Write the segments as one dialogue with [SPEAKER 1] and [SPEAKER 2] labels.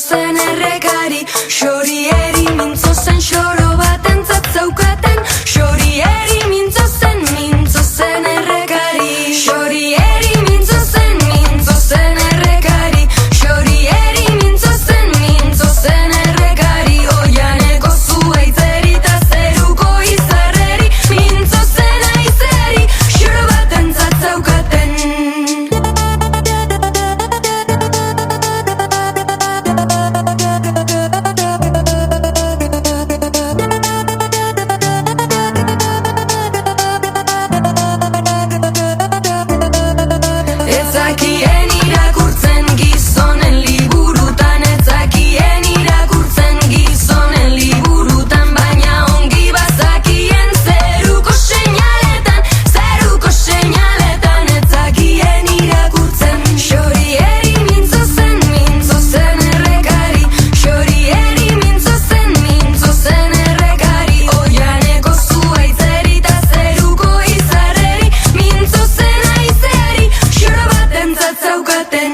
[SPEAKER 1] zen errekari. Xorieri mintzo zen xoro batentzat zeukaten. Xorieri mintzo zen errekari. Xorieri mintzo zen errekari. Xorieri mintzo zen errekari. Oianeko zuaitzeri ta zeruko izarreri. Mintzo zen aizeri xoro batentzat zeukaten. Ezakien irakurtzen gizonen liburutan. Ezakien irakurtzen gizonen liburutan. Baina ongi bazakien zeruko seinaletan. Zeruko seinaletan ezakien irakurtzen. Xorieri mintzo zen errekari. Xorieri mintzo zen errekari. Oianeko zuaitzeri ta zeruko izarreri. Mintzo zen aizeri xoro batentzat zeukaten.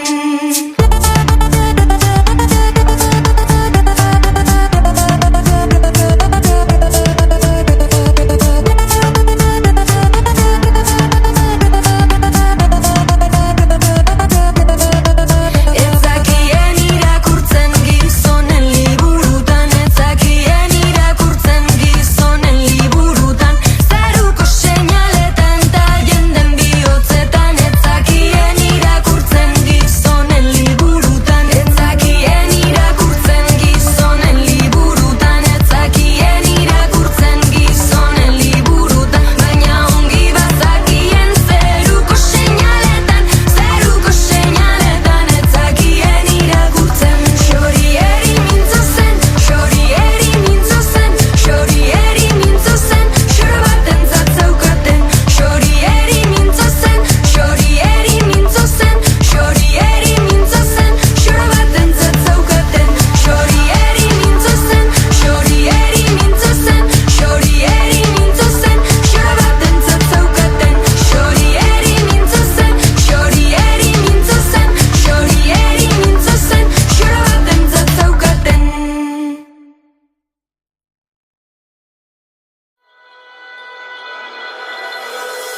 [SPEAKER 1] Ezakien irakurtzen gizonen liburutan. Ezakien irakurtzen gizonen liburutan. Zeruko seinaletan ta jenden bihotzetan. Ezakien irakurtzen gizonen liburutan. Ezakien irakurtzen gizonen liburutan. Ezakien irakurtzen gizonen liburutan. Baina ongi bazakien zeruko seinaletan. Zeruko seinaletan ezakien irakurtzen. Xorieri mintzo zen xoro batentzat zeukaten. Xorieri mintzo zen xoro batentzat zeukaten. Xorieri mintzo zen xoro batentzat zeukaten. Xorieri mintzo zen xoro batentzat zeukaten. Xorieri mintzo zen xoro batentzat zeukaten.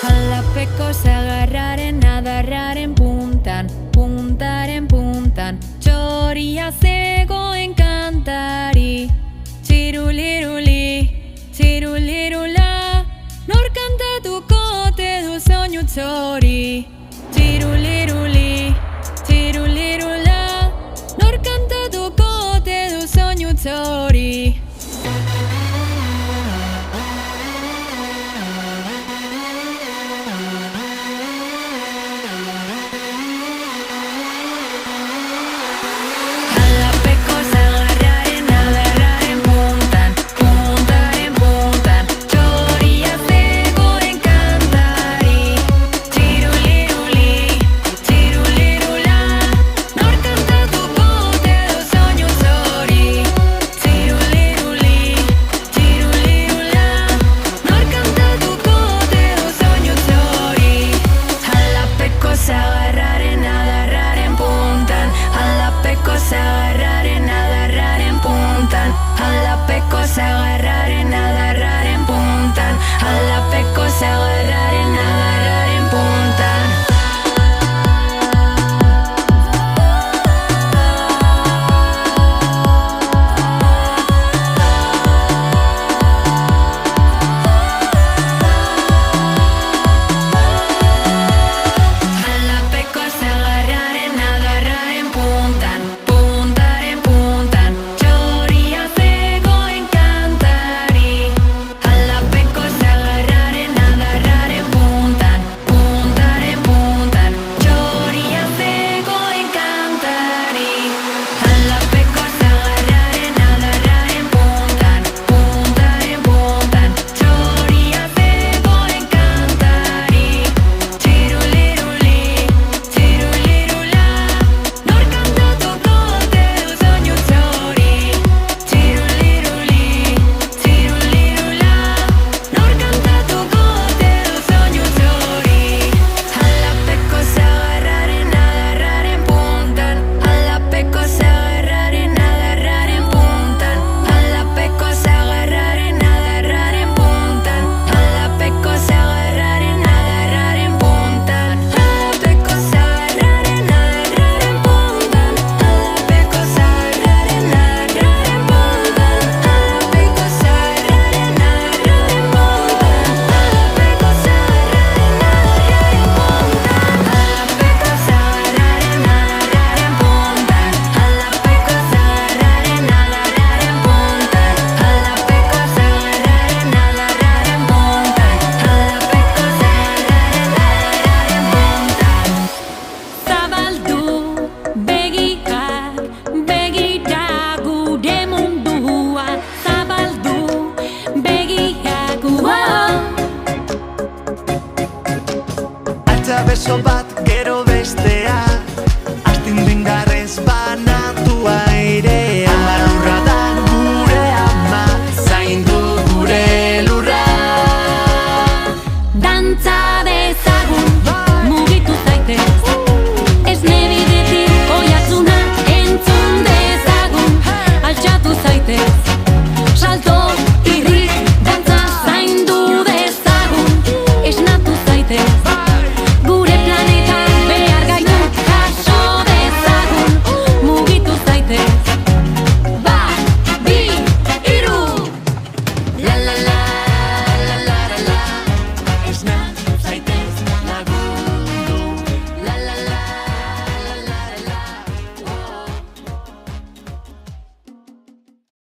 [SPEAKER 2] Alapeko zagarraren adarraren puntan, puntaren puntan, txoria zegoen kantari. Txiruliruli, txirulirula, nor kantatuko te du soinu txori. Txiruliruli, txirulirula, nor kantatuko te du soinu txori.